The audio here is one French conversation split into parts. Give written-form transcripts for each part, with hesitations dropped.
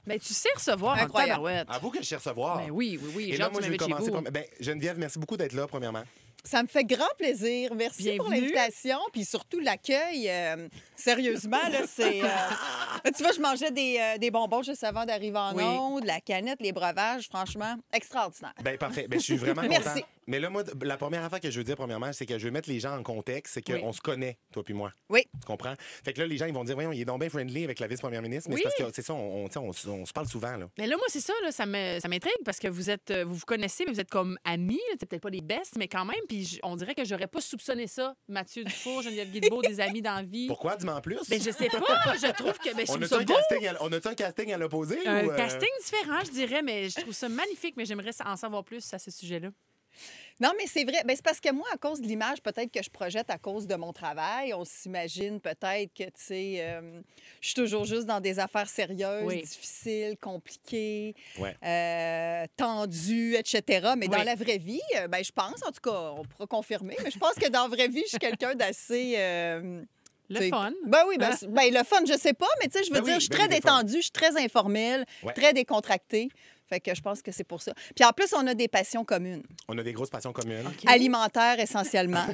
Ben, tu sais recevoir en Incroyable. tabarouette. Avoue que je sais recevoir. Ben oui, oui, oui. Et Genre, là, moi, tu je vais m'avais chez commencer vous. par... Ben, Geneviève, merci beaucoup d'être là, premièrement. Ça me fait grand plaisir. Merci pour Bienvenue. l'invitation. Puis surtout, l'accueil. Sérieusement, là, c'est... Tu vois, je mangeais des bonbons juste avant d'arriver en Oui. onde, la canette, les breuvages. Franchement, extraordinaire. Ben parfait. Ben, je suis vraiment Merci. content. Mais là, moi, la première affaire que je veux dire, premièrement, c'est que je veux mettre les gens en contexte. C'est qu'on Oui. se connaît, toi puis moi. Oui. Tu comprends? Fait que là, les gens, ils vont dire, voyons, il est donc bien friendly avec la vice-première ministre. Mais Oui. c'est parce que, c'est ça, on se parle souvent, là. Mais là, moi, c'est ça, là, ça m'intrigue parce que vous vous connaissez, mais vous êtes comme amis. là. C'est peut-être pas les bestes, mais quand même. Puis on dirait que j'aurais pas soupçonné ça. Mathieu Dufour, Geneviève Guilbeault, des amis dans la vie. Pourquoi? Dis-moi en plus. Ben, je sais pas. Je trouve que. Ben, je On trouve a-tu ça un beau. un casting à l'opposé? Un ou, casting différent, je dirais, mais je trouve ça magnifique. Mais j'aimerais en savoir plus à ce sujet-là. Non, mais c'est vrai. Ben, c'est parce que moi, à cause de l'image, peut-être que je projette à cause de mon travail, on s'imagine peut-être que, tu sais, je suis toujours juste dans des affaires sérieuses, Oui. difficiles, compliquées, Ouais. tendues, etc. Mais dans Oui. la vraie vie, ben, je pense, en tout cas, on pourra confirmer, mais je pense que dans la vraie vie, je suis quelqu'un d'assez... Le tu sais, fun. Ben oui, ben, le fun, je sais pas, mais tu sais, je veux Ben dire, oui, je suis ben très oui, des fun. détendue, je suis très informelle, Ouais. très décontractée. Fait que je pense que c'est pour ça. Puis en plus, on a des passions communes. On a des grosses passions communes. OK. Alimentaires, essentiellement.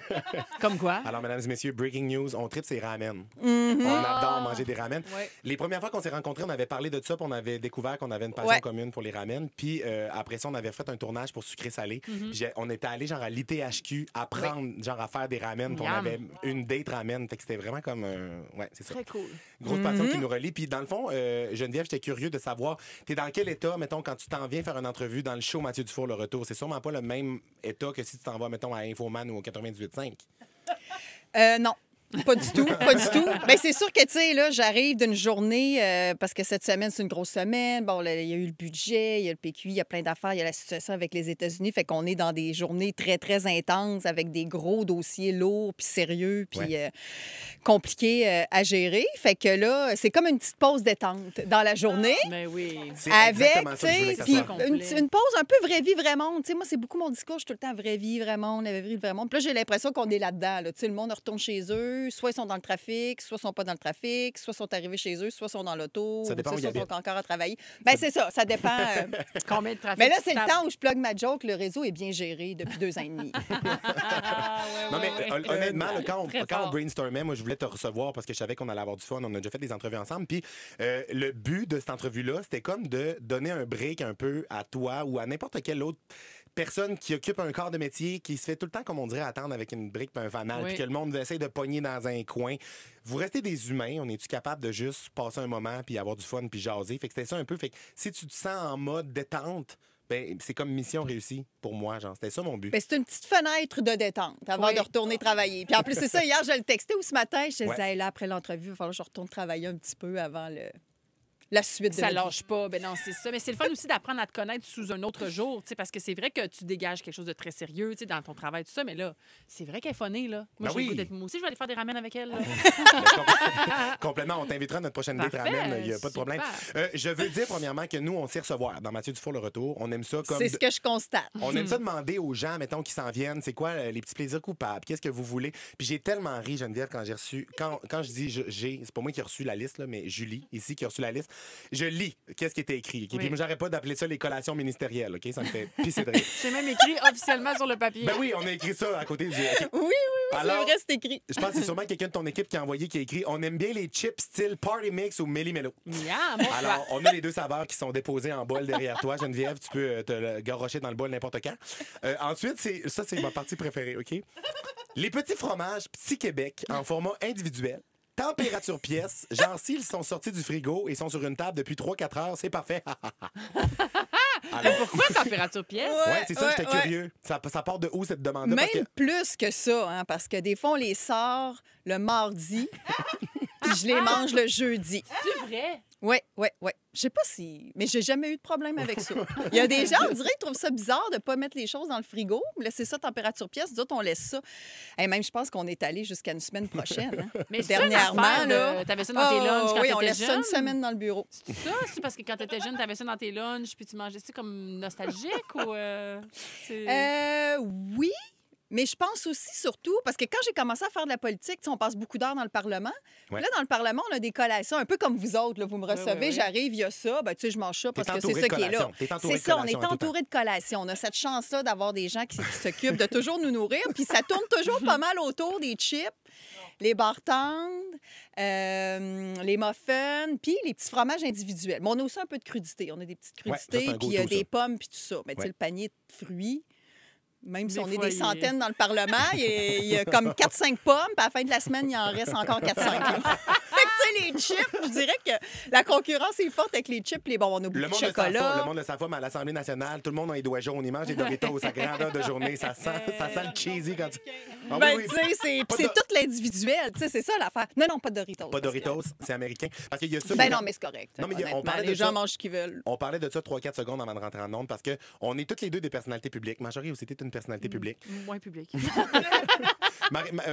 Comme quoi? Alors, mesdames et messieurs, breaking news, on tripe ses ramen. Mhm. On adore manger des ramen. Ouais. Les premières fois qu'on s'est rencontrés, on avait parlé de ça, puis on avait découvert qu'on avait une passion Ouais. commune pour les ramen. Puis après ça, on avait fait un tournage pour sucré-salé. Mhm. Puis on était allé genre à l'ITHQ apprendre genre à faire des ramen. Puis on Yum. avait une date ramen. Fait que c'était vraiment comme ouais, c'est ça. Très cool. Grosse passion qui nous relie. Puis dans le fond, Geneviève, j'étais curieux de savoir, t'es dans quel état, mettons, quand tu t'en viens faire une entrevue dans le show Mathieu Dufour, le retour? C'est sûrement pas le même état que si tu t'en vas, mettons, à Infoman ou au 98.5. Non. Pas du tout, pas du tout. Mais c'est sûr que, tu sais, là, j'arrive d'une journée, parce que cette semaine, c'est une grosse semaine. Bon, là, il y a eu le budget, il y a le PQI, il y a plein d'affaires, il y a la situation avec les États-Unis. Fait qu'on est dans des journées très, très intenses avec des gros dossiers lourds, puis sérieux, puis compliqués à gérer. Fait que là, c'est comme une petite pause détente dans la journée. Ben oui. C'est Avec, exactement tu ça que je voulais sais, que ça puis soit. complet. une pause un peu vraie vie, vrai monde. Tu sais, moi, c'est beaucoup mon discours. Je suis tout le temps vraie vie, vrai monde, la vraie vie, vrai monde. Puis là, j'ai l'impression qu'on est là-dedans. Là. Tu sais, le monde retourne chez eux, soit ils sont dans le trafic, soit ils sont pas dans le trafic, soit ils sont arrivés chez eux, soit ils sont dans l'auto, Ça dépend soit où ils ils sont habitent. encore à travailler. Ben c'est ça, ça dépend. Combien de trafic? Mais là, c'est tu le tapes? temps où je plug ma joke. Le réseau est bien géré depuis 2 ans et demi. Ah, ouais, Non, mais ouais, ouais. honnêtement, là, Très quand on fort. brainstormait, moi, je voulais te recevoir parce que je savais qu'on allait avoir du fun. On a déjà fait des entrevues ensemble. Puis le but de cette entrevue-là, c'était comme de donner un break un peu à toi ou à n'importe quelle autre personne qui occupe un corps de métier qui se fait tout le temps, comme on dirait, attendre avec une brique et un fanal, Oui. puis que le monde essaie de pogner dans un coin. Vous restez des humains. On est-tu capable de juste passer un moment puis avoir du fun puis jaser? Fait que c'était ça un peu. Fait que si tu te sens en mode détente, ben c'est comme mission réussie pour moi. Genre, c'était ça mon but. Ben, c'est une petite fenêtre de détente avant Oui. de retourner travailler. Puis en plus, c'est ça, hier, je le textais ou ce matin, je disais, Ouais. Hey, là, après l'entrevue, il va falloir que je retourne travailler un petit peu avant la suite de Ça la vie. lâche pas. Ben non, c'est ça. Mais c'est le fun aussi d'apprendre à te connaître sous un autre jour, tu sais, parce que c'est vrai que tu dégages quelque chose de très sérieux, tu sais, dans ton travail, tout ça. Mais là, c'est vrai qu'elle est funnée, là. Moi, Ben j'ai le oui. goût d'être... Moi aussi, je vais aller faire des ramen avec elle, là. Complètement, on t'invitera à notre prochaine date Parfait, ramen, il n'y a pas de problème. super. Je veux dire, premièrement, que nous, on sait recevoir dans Mathieu Dufour le retour. On aime ça comme. C'est ce que je constate. On aime ça demander aux gens, mettons, qui s'en viennent, c'est quoi les petits plaisirs coupables? Qu'est-ce que vous voulez? Puis j'ai tellement ri, Geneviève, quand j'ai reçu. Quand je dis j'ai, c'est pas moi qui ai reçu la liste, là, mais Julie, ici, qui a reçu la liste. Je lis qu'est-ce qui était écrit. OK? Oui. Puis moi, j'arrête pas d'appeler ça les collations ministérielles, OK? Ça me fait pisser de rire. C'est même écrit officiellement sur le papier. Ben oui, on a écrit ça à côté du. OK. Oui, c'est Alors, vrai, c'est écrit. je pense que c'est sûrement quelqu'un de ton équipe qui a envoyé, qui a écrit on aime bien les chips style Party Mix ou Melly Mello. Yeah, mon Alors, on a les deux saveurs qui sont déposées en bol derrière toi, Geneviève. Tu peux te le garrocher dans le bol n'importe quand. Ensuite, c'est ma partie préférée, OK? Les petits fromages Petit Québec en format individuel. Température pièce. Genre, s'ils sont sortis du frigo et sont sur une table depuis 3-4 heures, c'est parfait. Alors, Pourquoi température pièce? ouais, c'est ça, Ouais, j'étais ouais. curieux. Ça part de où cette demande-là? Même Parce que- plus que ça, hein, parce que des fois, on les sort le mardi, puis je les mange le jeudi. C'est vrai? Oui, oui, oui. Je sais pas si... Mais j'ai jamais eu de problème avec ça. Il y a des gens, on dirait, qui trouvent ça bizarre de pas mettre les choses dans le frigo, laisser ça température pièce. D'autres, on laisse ça. Et même, je pense qu'on est allé jusqu'à une semaine prochaine. Hein. Mais c'est ça, Dernièrement, l'affaire de- là... T'avais ça dans tes lunchs quand oui, on t'étais laisse ça jeune? une semaine dans le bureau. C'est ça? C'est parce que quand t'étais jeune, t'avais ça dans tes lunchs, puis tu mangeais ça comme nostalgique ou... c'est- Oui, Mais je pense aussi, surtout, parce que quand j'ai commencé à faire de la politique, tu sais, on passe beaucoup d'heures dans le Parlement. Ouais. Là, dans le Parlement, on a des collations, un peu comme vous autres. Là, vous me recevez, ouais. j'arrive, il y a ça, ben, tu sais, je mange ça parce T'es que c'est entouré ça de qui est là. collations. T'es entouré C'est de ça, on collations est en tout entouré de collations. On a cette chance-là d'avoir des gens qui s'occupent de toujours nous nourrir. Puis ça tourne toujours pas mal autour des chips, les bartendes, les muffins, puis les petits fromages individuels. Mais on a aussi un peu de crudité. On a des petites Ouais, ça, crudités, c'est un puis go-to, des ça. pommes, puis tout ça. Mais tu sais, Ouais. le panier de fruits, même si Des on est fois, des il- centaines dans le Parlement, il y a comme 4-5 pommes, puis à la fin de la semaine, il en reste encore 4-5. Fait que, tu sais, les chips, je dirais que la concurrence est forte avec les chips. Les bon, on a beaucoup Le de monde de chocolat. le monde de sa femme à l'Assemblée nationale, tout le monde a les doigts jaunes, ils mangent des Doritos à grandeur de journée, ça sent le cheesy quand tu... Ah Ben, oui, tu oui. sais, c'est Pas puis de- c'est tout l'individuel. Tu sais, c'est ça l'affaire. Non, pas de Doritos. Pas Doritos, c'est américain. Parce qu'il y a ça. Ben non, mais c'est correct. Non, mais on honnêtement. parlait de Les gens ça. mangent ce qu'ils veulent. On parlait de ça 3-4 secondes avant de rentrer en onde parce qu'on est toutes les deux des personnalités publiques. Marjorie aussi, t'es une personnalité publique. Moins public.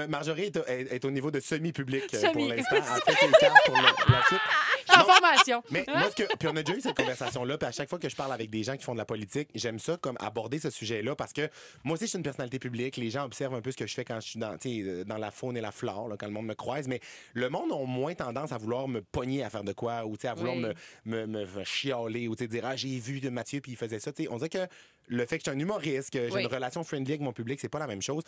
Marjorie est au niveau de semi-public pour Semi. l'instant. Elle fait ses cartes pour la suite. En Non, formation. mais moi, puis on a déjà eu cette conversation-là, puis à chaque fois que je parle avec des gens qui font de la politique, j'aime ça comme aborder ce sujet-là parce que moi aussi, je suis une personnalité publique. Les gens observent un peu ce que je fais quand je suis dans la faune et la flore, là, quand le monde me croise, mais le monde a moins tendance à vouloir me pogner à faire de quoi ou à vouloir Oui. me chialer ou dire ah, j'ai vu de Mathieu puis il faisait ça. T'sais, on dirait que le fait que je suis un humoriste, que j'ai Oui. une relation friendly avec mon public, c'est pas la même chose.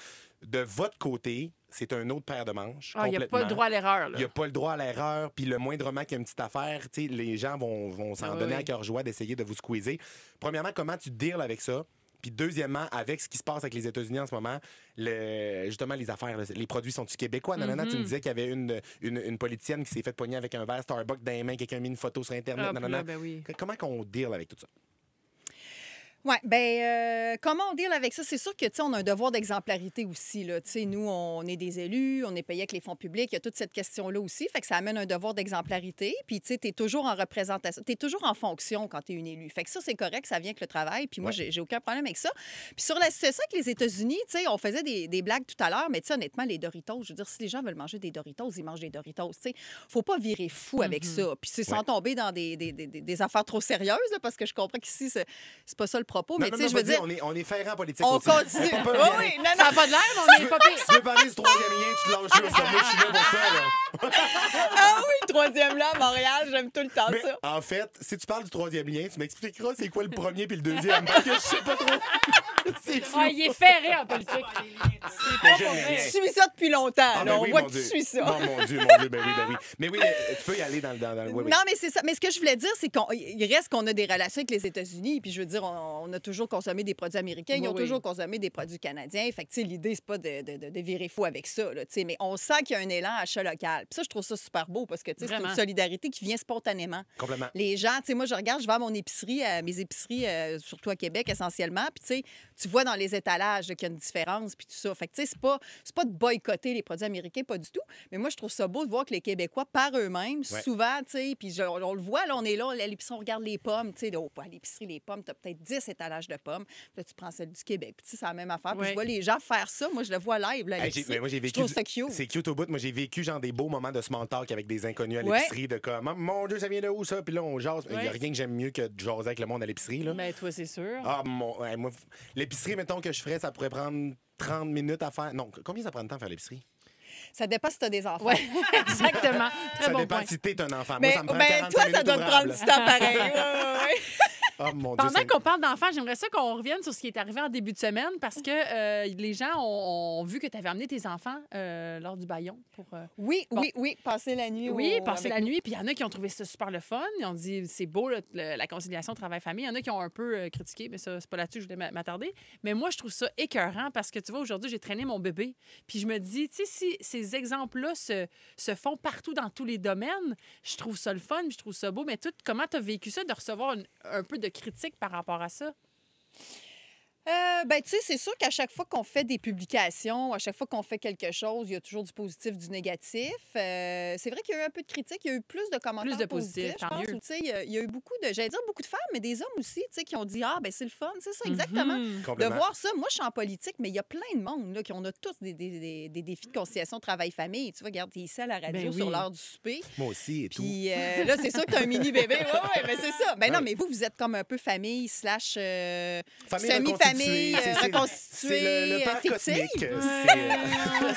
De votre côté, c'est un autre paire de manches. Ah, il n'y a pas le complètement. droit à l'erreur. Il n'y a pas le droit à l'erreur, puis le moindrement qu'il y a une petite affaire, tu sais, les gens vont s'en Ah oui, donner oui. à cœur joie d'essayer de vous squeezer. Premièrement, comment tu deals avec ça? Puis deuxièmement, avec ce qui se passe avec les États-Unis en ce moment, justement, les affaires, là, les produits sont-tu québécois? Nanana, tu me disais qu'il y avait une politicienne qui s'est fait pogner avec un verre Starbucks dans les mains, quelqu'un a mis une photo sur Internet. Ah, nanana. ben oui. Comment qu'on deal avec tout ça? Oui, bien, comment on deal avec ça? C'est sûr que, tu sais, on a un devoir d'exemplarité aussi, là. Tu sais, nous, on est des élus, on est payé avec les fonds publics, il y a toute cette question-là aussi, fait que ça amène un devoir d'exemplarité. Puis, tu sais, tu es toujours en représentation, tu es toujours en fonction quand tu es une élue. Fait que ça, c'est correct, ça vient avec le travail, puis moi, Ouais. j'ai aucun problème avec ça. Puis sur la situation avec les États-Unis, tu sais, on faisait des blagues tout à l'heure, mais tu sais, honnêtement, les Doritos, je veux dire, si les gens veulent manger des Doritos, ils mangent des Doritos, tu sais. Faut pas virer fou avec ça. Puis c'est sans tomber dans des affaires trop sérieuses, là, parce que je comprends qu'ici, c'est pas ça le propos, mais tu sais, je veux dire, on est ferrant en politique on aussi. continue. Pas Oui, peur, oui, Yannick. non, Ça non. n'a pas de l'air, mais on n'est pas pire. Si tu veux parler du troisième lien, tu te lâches là. Moi, je suis là pour ça. Là. Ah oui, le troisième là à Montréal, j'aime tout le temps Mais ça. en fait, si tu parles du troisième lien, tu m'expliqueras c'est quoi le premier puis le deuxième. Parce que je sais pas trop. C'est flou. Ah, il est ferré en politique. C'est pas j'aime pour les vrai. liens. Tu suis ça depuis longtemps. Ah, là. ben On oui, voit mon que tu Dieu. suis ça. Oh, mon Dieu, ben oui. Mais oui, tu peux y aller dans oui, oui. Non, mais c'est ça. Mais ce que je voulais dire, c'est qu'il reste qu'on a des relations avec les États-Unis. Puis je veux dire, on a toujours consommé des produits américains. Ils Oui, ont oui. toujours consommé des produits canadiens. Fait que, tu sais, l'idée, c'est pas de virer fou avec ça, là, tu sais. Mais on sent qu'il y a un élan achat local. Puis ça, je trouve ça super beau parce que, tu sais, c'est une Vraiment. solidarité qui vient spontanément. Complètement. Les gens, tu sais, moi, je regarde, je vais à mon épicerie, mes épiceries, surtout à Québec, essentiellement. Puis, tu sais, tu vois dans les étalages là, qu'il y a une différence, puis tout ça. Fait que, tu sais, c'est pas de boycotter les produits américains, pas du tout. Mais moi, je trouve ça beau de voir que les Québécois, par eux-mêmes, Ouais. souvent, tu sais, puis on le voit, là, on est là, à l'épicerie, on regarde les pommes, tu sais, là, à l'épicerie, les pommes, tu as peut-être 10 étalages de pommes. Puis là, tu prends celle du Québec. Puis, tu sais, c'est la même affaire. Puis, Ouais. je vois les gens faire ça. Moi, je le vois live, là, à Hey, l'épicerie. mais moi, j'ai Je vécu. trouve ça cute. C'est cute au bout. Moi, j'ai vécu genre des beaux moments de small talk avec des inconnus à Ouais. l'épicerie, de comme, mon Dieu, ça vient de où ça? Puis là, on jase. Il n'y a Ouais. rien que j'aime mieux que de jaser avec le monde à l'épicerie, là. Mais toi, c'est sûr. Ah, ouais, moi, l'épicerie, mettons que je ferais, ça pourrait prendre 30 minutes à faire. Non, combien ça prend de temps à faire l'épicerie? Ça dépend si tu as des enfants. Ouais, exactement. Très Ça bon dépend point. si t'es un enfant. Mais Moi, ça me prend ben, 45 toi, ça minutes doit te prendre ouvrables. du temps pareil. Ouais, ouais, ouais. Oh, mon Dieu. Pendant c'est- qu'on parle d'enfants, j'aimerais ça qu'on revienne sur ce qui est arrivé en début de semaine parce que les gens ont vu que tu avais amené tes enfants lors du baillon pour. Oui, Bon. oui, passer la nuit. Oui, au- passer avec la nous. nuit. Puis il y en a qui ont trouvé ça super le fun. Ils ont dit c'est beau la conciliation travail-famille. Il y en a qui ont un peu critiqué, mais ça, c'est pas là-dessus que je voulais m'attarder. Mais moi, je trouve ça écœurant parce que tu vois, aujourd'hui, j'ai traîné mon bébé. Puis je me dis, tu sais, si ces exemples-là se font partout dans tous les domaines, je trouve ça le fun, puis je trouve ça beau. Mais toi, comment tu as vécu ça de recevoir un peu de critique par rapport à ça? Ben, tu sais, c'est sûr qu'à chaque fois qu'on fait des publications, à chaque fois qu'on fait quelque chose, il y a toujours du positif, du négatif. C'est vrai qu'il y a eu un peu de critiques, il y a eu plus de commentaires Plus de positifs, positifs, je tant pense. mieux. Ou, tu sais, il y a eu beaucoup de, j'allais dire beaucoup de femmes, mais des hommes aussi, tu sais, qui ont dit, ah, ben c'est le fun, c'est ça, exactement. Mhm. De Complètement. voir ça, moi, je suis en politique, mais il y a plein de monde, là, qui on a tous des défis de conciliation travail-famille. Tu vois, regarde, t'es ici à la radio Ben oui. sur l'heure du souper. Moi aussi et tout. Puis là, c'est sûr que t'as un mini bébé. Oui, mais c'est ça. Ben non, Ouais. mais vous êtes comme un peu famille slash Famille semi-famille. famille C'est reconstituée, le père fictive. cosmique.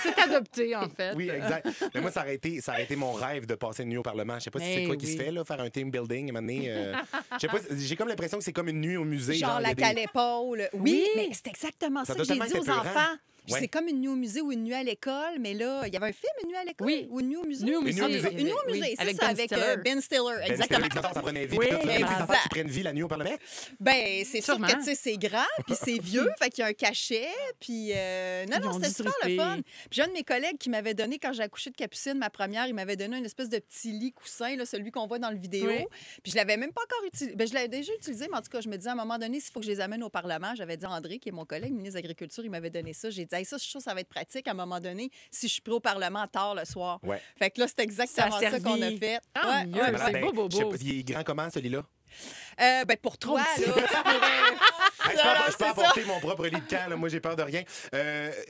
C'est adopté, en fait. Oui, exact. Mais moi, ça aurait été mon rêve de passer une nuit au Parlement. Je sais pas si c'est Mais quoi qui oui. se fait, là, faire un team building, à un moment donné, je sais pas, j'ai comme l'impression que c'est comme une nuit au musée. Genre il y a la des- cale épaule. Oui, Oui. mais c'est exactement Ça ça doit que j'ai tellement dit être aux épeurant. enfants. Ouais. C'est comme une nuit au musée ou une nuit à l'école, mais là, il y avait un film, une nuit à l'école? Oui. Ou une nuit au musée? Nuit au Une nuit au musée. Une nuit au musée, Oui, c'est avec ça, Ben avec Stiller. Ben Stiller, Ben, exactement. c'était les ça prenait vie. Oui, Puis là, les exact. enfants qui prennent vie la nuit au Parlement. Ben, c'est sûr Sûrement. que, tu sais, c'est grand, puis c'est vieux, fait qu'il y a un cachet, puis... Ils non, ont c'était dû super le triper. fun. Puis j'ai un de mes collègues qui m'avait donné, quand j'ai accouché de Capucine, ma première, il m'avait donné une espèce de petit lit coussin, là, celui qu'on voit dans le vidéo. Oui. Puis je l'avais même pas encore utilisé. Ben, je l'avais déjà utilisé, mais en tout cas, je me disais, à un moment donné, s'il faut que je les amène au Parlement, j'avais dit à André, qui est mon collègue, ministre de l'Agriculture, il m'avait donné ça. J'ai dit, hey, ça, je suis sûre que ça va être pratique à un moment donné, si je suis pris au Parlement tard le soir. Ouais. Fait que là, c'est exactement Ça a ça qu'on a servi. fait. Tant Ouais, mieux. ouais. C'est beau, je sais beau. pas, il est grand comment, celui-là? Ben, pour toi, petit. là, tu pourrais- Hey, je peux c'est apporter mon propre lit de camp. Là. Moi, j'ai peur de rien.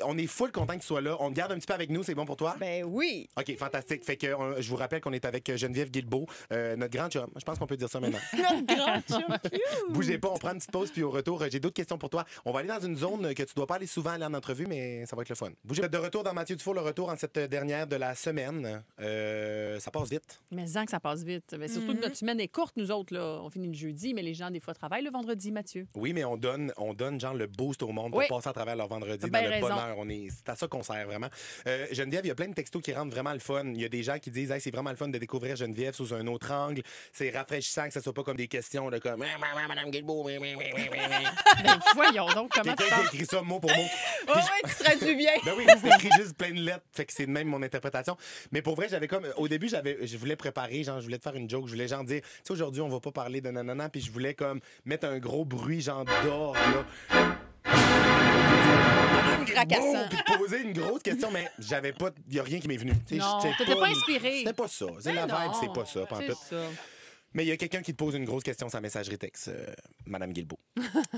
On est full content que tu sois là. On te garde un petit peu avec nous. C'est bon pour toi? Ben oui. OK, fantastique. Fait que je vous rappelle qu'on est avec Geneviève Guilbeault, notre grande chum. Je pense qu'on peut dire ça maintenant. Notre grand chum cute. Bougez pas, on prend une petite pause, puis au retour, j'ai d'autres questions pour toi. On va aller dans une zone que tu dois pas aller souvent aller en entrevue, mais ça va être le fun. Bougez. De retour dans Mathieu Dufour, le retour en cette dernière de la semaine. Ça passe vite. Mais que ça passe vite. Mais surtout que notre semaine est courte, nous autres. Là. On finit le jeudi, mais les gens, des fois, travaillent le vendredi, Mathieu. Oui, mais on donne genre le boost au monde pour Oui. passer à travers leur vendredi T'as dans bien le raison. bonheur. C'est à ça qu'on sert vraiment. Geneviève, il y a plein de textos qui rendent vraiment le fun. Il y a des gens qui disent hey, c'est vraiment le fun de découvrir Geneviève sous un autre angle. C'est rafraîchissant que ce soit pas comme des questions de comme Madame Guilbeault. Ben, voyons donc comment tu Quelqu'un qui parles. écrit ça mot pour mot. Ouais, ouais, tu traduis bien. Ben oui, c'est écrit juste plein de lettres, fait que c'est de même mon interprétation. Mais pour vrai, j'avais comme au début, je voulais préparer, genre je voulais te faire une joke, je voulais genre dire, tu sais aujourd'hui, on va pas parler de nanana, puis je voulais comme mettre un gros bruit genre d'or là. Fracassant. Puis poser une grosse question, mais j'avais pas, il y a rien qui m'est venu. Tu sais, Non, j'étais t'étais pas inspiré. C'était pas ça. C'est la Mais vibe, non, c'est pas ça, pantoute. C'est ça. Mais il y a quelqu'un qui te pose une grosse question sur la messagerie texte, Madame Guilbeault,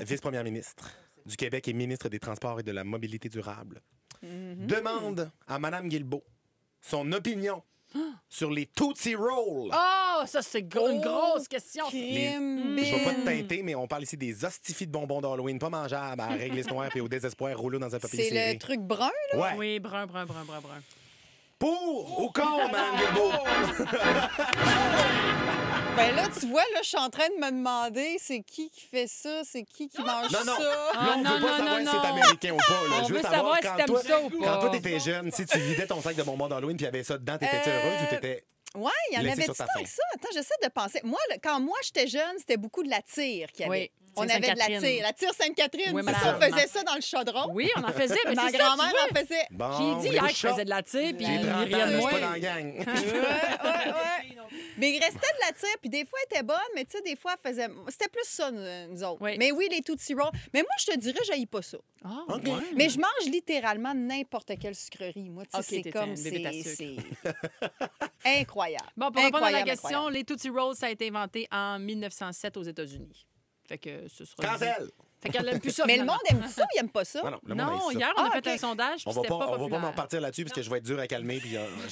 vice-première ministre du Québec et ministre des Transports et de la Mobilité durable, demande à Madame Guilbeault son opinion sur les Tootsie Rolls. Oh, ça, c'est une grosse question. Crime, Je vais pas te bim. teinter, mais on parle ici des hostifies de bonbons d'Halloween, pas mangeables, à réglisse noire et au désespoir rouleau dans un papier C'est serré. le truc brun, là? Ouais. Oui, brun. Pour ou contre, Madame Guilbeault? Ben là, tu vois, là, je suis en train de me demander c'est qui fait ça, c'est qui mange Non, non. ça. Là, on non, veut pas non, savoir non, si c'est non. américain ou pas. Là. On Je veux veut savoir savoir si quand t'aimes toi, ça ou quand pas. toi, t'étais jeune, si tu vidais ton sac de bonbons d'Halloween puis il y avait ça dedans, t'étais-tu heureuse ou t'étais... Ouais, il y en Laissé avait sur ta tant faim. que ça. Attends, j'essaie de penser. Moi, quand moi, j'étais jeune, c'était beaucoup de la tire qu'il y avait. Oui, On tire avait de la Sainte-Catherine. tire. La tire Sainte-Catherine, Oui, c'est ça, on madame. faisait ça dans le chaudron. Oui, on en faisait, mais Ma c'est ça, tu grand-mère vois. en faisait. Bon, J'ai dit voulez-vous hier que que je je sorte? faisais de la tire, puis J'ai il 30 ans, riait de je suis moi. pas dans la gang. Ouais. Mais il restait de la tire, puis des fois, elle était bonne, mais tu sais, des fois, elle faisait... C'était plus ça, nous autres. Oui. Mais oui, les Tootsie Rolls. Mais moi, je te dirais, j'haïs pas ça. Ah, OK. ouais. Mais je mange littéralement n'importe quelle sucrerie. Moi, tu sais, OK, c'est t'es comme... un bébé à C'est sucre. incroyable. Bon, pour répondre à la Incroyable, question, incroyable. les Tootsie Rolls, ça a été inventé en 1907 aux États-Unis. Fait que ce sera... Cancel! Fait qu'elle aime plus ça, Mais le finalement. monde aime ça ou il aime pas ça? Non, le monde Non, haït ça. hier, on a Ah, fait OK. un sondage, puis On va c'était pas, pas on va pas populaire. m'en partir là-dessus parce que je vais être dur à calmer puis je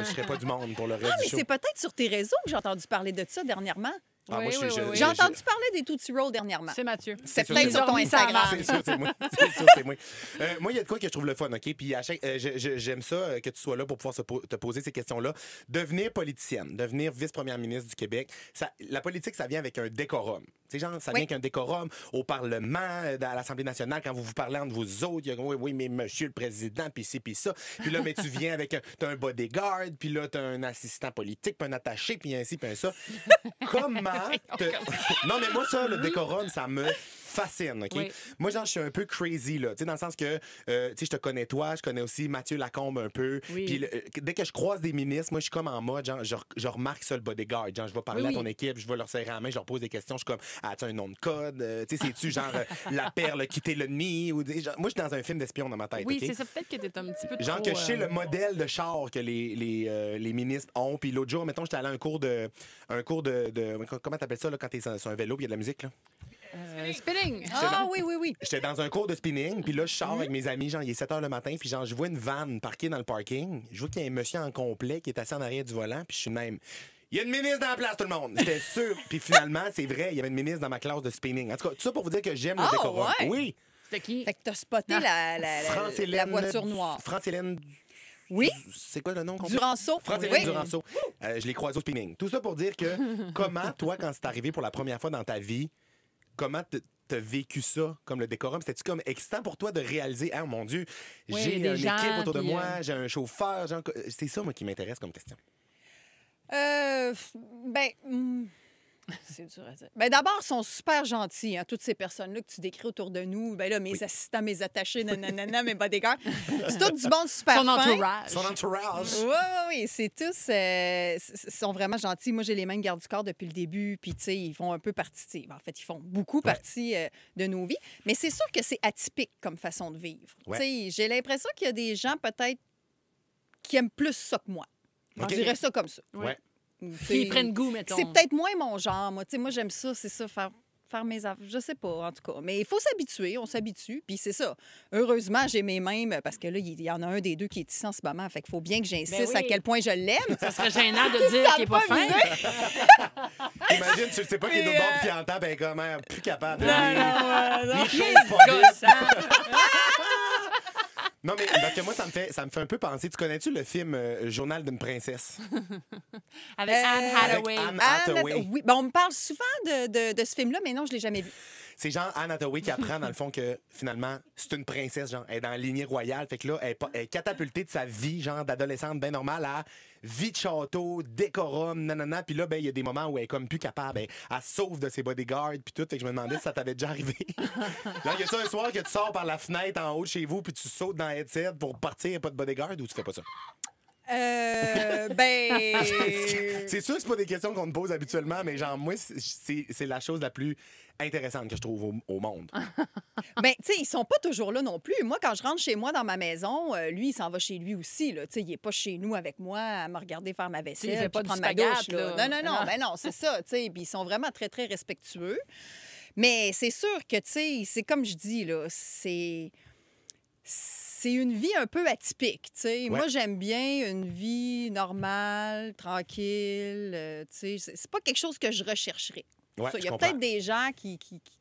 serai pas du monde pour le reste Ah, du mais show. c'est peut-être sur tes réseaux que j'ai entendu parler de ça dernièrement. Ah, moi, Oui, oui, oui, oui. J'ai entendu parler des Tootsie Rolls dernièrement. C'est Mathieu. C'est sûr, peut-être c'est sur ton dormi sa Instagram. mère. C'est sûr, c'est moi. C'est sûr, c'est moi. Moi, il y a de quoi que je trouve le fun, OK? Puis j'aime ça que tu sois là pour pouvoir te poser ces questions-là. Devenir politicienne, devenir vice-première ministre du Québec, la politique, ça vient avec un décorum. Tu sais, genre, ça vient avec un décorum au Parlement, à l'Assemblée nationale, quand vous vous parlez entre vous autres, il y a oui, mais monsieur le président, puis ci, puis ça. Puis là, mais tu viens avec t'as un bodyguard, puis là, t'as un assistant politique, puis un attaché, puis ainsi, puis un ça. Comment Non, mais moi, ça, le décorum, ça me fascine, OK? Oui. Moi, genre, je suis un peu crazy, là. Tu sais, dans le sens que, tu sais, je te connais toi, je connais aussi Mathieu Lacombe un peu. Oui. Puis dès que je croise des ministres, moi, je suis comme en mode, genre, je remarque ça, le bodyguard. Genre, je vais parler Oui, à ton oui. équipe, je vais leur serrer la main, je leur pose des questions, je suis comme, as-tu un nom de code? Tu sais, c'est-tu genre la perle quitter le nid? Ou, genre, moi, je suis dans un film d'espion dans ma tête, Oui, OK? c'est ça. Peut-être que t'es un petit peu Genre trop, que je sais le modèle de char que les ministres ont. Puis l'autre jour, mettons, j'étais allé à un cours de comment t'appelles ça, là, quand t'es sur un vélo puis il y a de la musique, là? spinning. Ah oui, oui, oui. J'étais dans un cours de spinning, puis là, je sors avec mes amis, genre, il est 7 h le matin, puis genre, je vois une vanne parquée dans le parking. Je vois qu'il y a un monsieur en complet qui est assis en arrière du volant, puis je suis même. Il y a une ministre dans la place, tout le monde. J'étais sûr. Puis finalement, c'est vrai, il y avait une ministre dans ma classe de spinning. En tout cas, tout ça pour vous dire que j'aime le Ah, décorum. ouais? Oui. C'était qui? Fait que t'as spoté la France-Hélène voiture noire. France-Hélène. Oui. C'est quoi le nom? complet? Duranceau. France-Hélène Oui. Duranceau. Je l'ai croisé au spinning. Tout ça pour dire que comment, toi, quand c'est arrivé pour la première fois dans ta vie, comment t'as vécu ça comme le décorum? C'était-tu comme excitant pour toi de réaliser, ah mon Dieu, Oui, j'ai des une gens, équipe autour de puis, moi, j'ai un chauffeur. C'est ça, moi, qui m'intéresse comme question. Ben, c'est dur à dire. Ben, d'abord, ils sont super gentils, hein, toutes ces personnes-là que tu décris autour de nous. Ben là, mes assistants, mes attachés, nanana, mes bodyguards. C'est tout du monde super Son fin. entourage. Son entourage. Oui, c'est tous... ils sont vraiment gentils. Moi, j'ai les mêmes gardes du corps depuis le début. Puis, tu sais, ils font un peu partie... En fait, ils font beaucoup partie de nos vies. Mais c'est sûr que c'est atypique comme façon de vivre. Ouais. Tu sais, j'ai l'impression qu'il y a des gens, peut-être, qui aiment plus ça que moi. On OK. dirait ça comme ça. Ouais. Tu sais, Puis ils prennent goût, mettons. c'est peut-être moins mon genre, moi. Tu sais, moi, j'aime ça, c'est ça, faire mes affaires. Je sais pas, en tout cas. Mais il faut s'habituer, on s'habitue. Puis c'est ça. Heureusement, j'ai mes mêmes, parce que là, il y en a un des deux qui est ici en ce moment. Fait qu'il faut bien que j'insiste Ben oui. à quel point je l'aime. Ça serait gênant de dire qu'il n'est pas fin. Imagine, tu sais pas qu'il est de bord qui entend, ben comment, plus capable. non. Il chauffe pas vite. Gossant. Non, mais parce que moi, ça me fait un peu penser. Tu connais-tu le film Journal d'une princesse? Avec Anne Hathaway. Avec Anne Hathaway. Oui, ben, on me parle souvent de ce film-là, mais non, je l'ai jamais vu. C'est genre Anne Hathaway qui apprend, dans le fond, que finalement, c'est une princesse, genre, elle est dans la lignée royale. Fait que là, elle est catapultée de sa vie, genre, d'adolescente bien normale à vie de château, décorum, nanana. Puis là, ben, il y a des moments où elle est comme plus capable. Elle se sauve de ses bodyguards, puis tout. Fait que je me demandais si ça t'avait déjà arrivé. Là, y a-tu un soir que tu sors par la fenêtre en haut de chez vous, puis tu sautes dans le headset pour partir, pas de bodyguard, ou tu fais pas ça? Ben. C'est sûr que c'est pas des questions qu'on me pose habituellement, mais genre, moi, c'est la chose la plus intéressante que je trouve au monde. Ben, tu sais, ils sont pas toujours là non plus. Moi, quand je rentre chez moi dans ma maison, lui, il s'en va chez lui aussi. Là. Tu sais, il est pas chez nous avec moi à me regarder faire ma vaisselle, Il fait pas puis du prendre ma spaghette, douche. Là. là. Non, ben non, c'est ça. Tu sais, puis ils sont vraiment très, très respectueux. Mais c'est sûr que, tu sais, c'est comme je dis, là, c'est une vie un peu atypique, tu sais. Ouais. Moi, j'aime bien une vie normale, tranquille, tu sais. C'est pas quelque chose que je rechercherais. Ouais, Ça, il y je a comprends. peut-être des gens qui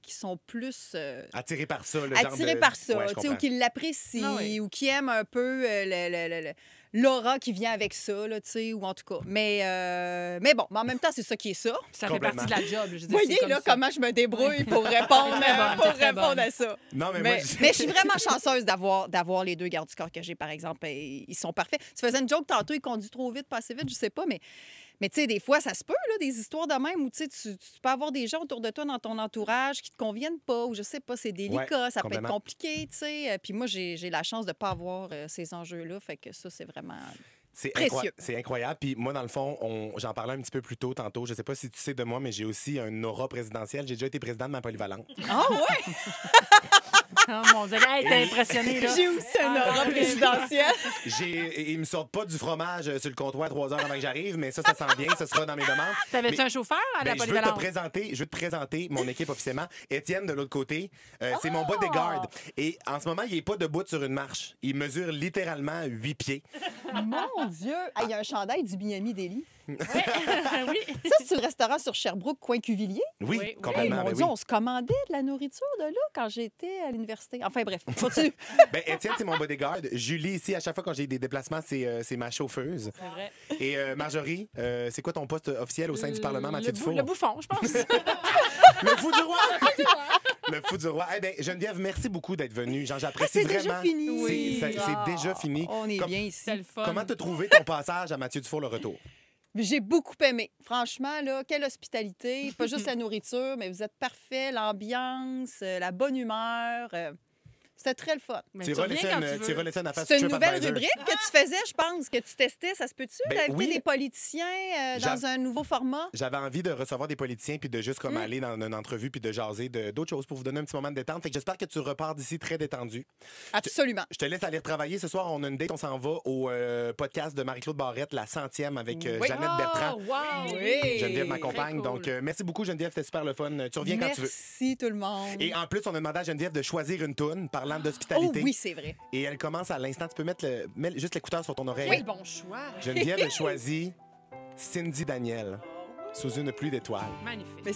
sont plus Attiré par ça, le genre attirés de... par ça, Ouais, je tu sais, ou comprends. qui l'apprécient, Ah oui. ou qui aiment un peu l'aura qui vient avec ça, là, tu sais, ou en tout cas. Mais bon, mais en même temps, c'est ça qui est ça. Ça fait Complètement. partie de la job. Je veux dire, Vous voyez, c'est comme là, ça. comment je me débrouille pour répondre, Très bonne, pour t'es très répondre bonne. à ça. Non, mais, Mais, moi, mais je suis vraiment chanceuse d'avoir les deux gardes du corps que j'ai, par exemple. Et ils sont parfaits. Tu faisais une joke tantôt, il conduit trop vite, pas assez vite, je sais pas, mais tu sais, des fois, ça se peut, là, des histoires de même où tu sais, tu peux avoir des gens autour de toi dans ton entourage qui te conviennent pas, ou je sais pas, c'est délicat, Ouais, ça peut être complètement. compliqué, tu sais. Puis moi, j'ai la chance de pas avoir ces enjeux-là, fait que ça, c'est vraiment... C'est Précieux. c'est incroyable. Puis moi, dans le fond, j'en parlais un petit peu plus tôt tantôt. Je sais pas si tu sais de moi, mais j'ai aussi un aura présidentiel. J'ai déjà été président de ma polyvalente. Ah ouais! Oh mon Dieu, hey, t'es impressionné, là. J'ai aussi un Ah, aura oui. présidentiel. Ils me sortent pas du fromage sur le comptoir 3 heures avant que j'arrive, mais ça s'en vient. Ça sera dans mes demandes. T'avais-tu Mais- un chauffeur à la Ben, je veux polyvalente? te présenter mon équipe officiellement. Étienne, de l'autre côté, c'est mon bodyguard. Et en ce moment, il est pas debout sur une marche. Il mesure littéralement 8 pieds. Mon Dieu! Ah, il y a un chandail du Miami Deli. oui. Ça, c'est le restaurant sur Sherbrooke, coin Cuvillier. Oui, Oui, oui. complètement. Hey, mon ben Dieu, oui. on se commandait de la nourriture de là quand j'étais à l'université. Enfin, bref, continue. Ben, Étienne, c'est mon bodyguard. Julie, ici, à chaque fois quand j'ai des déplacements, c'est ma chauffeuse. C'est vrai. Et Marjorie, c'est quoi ton poste officiel au sein du Parlement, Mathieu Dufour? Le bouffon, je pense. Le fou du roi! Le fou du roi. Eh bien, Geneviève, merci beaucoup d'être venue. Genre, j'apprécie c'est vraiment. déjà fini. C'est- Oui. c'est Ah, déjà fini. On est Comme- bien ici. C'est le fun. Comment t'as trouvé ton passage à Mathieu Dufour, le retour? J'ai beaucoup aimé. Franchement, là, quelle hospitalité. Pas juste la nourriture, mais vous êtes parfait. L'ambiance, la bonne humeur. C'était très le fun. Mais Tu tu reviens quand tu veux. relaisses une affaire C'est sur une nouvelle TripAdvisor. rubrique que tu faisais, je pense, que tu testais. Ça se peut-tu? Ben D'inviter oui. des politiciens dans J'a- un nouveau format? J'avais envie de recevoir des politiciens puis de juste comme aller dans une entrevue puis de jaser d'autres choses pour vous donner un petit moment de détente. Fait que j'espère que tu repars d'ici très détendu. Absolument. Je te laisse aller travailler. Ce soir, on a une date. On s'en va au podcast de Marie-Claude Barrette, la 100e avec Oui. Jeannette Bertrand. Oh, wow. Oui. Geneviève Très m'accompagne. cool. Donc, merci beaucoup, Geneviève. C'était super le fun. Tu reviens quand tu veux. Merci tout le monde. Et en plus, on a demandé à Geneviève de choisir une toune parlant Oh d'hospitalité. oui, c'est vrai. Et elle commence à l'instant. Tu peux mettre mets juste l'écouteur sur ton oreille. Quel bon choix. Geneviève a choisi Cindy Daniel sous une pluie d'étoiles. Magnifique. Mais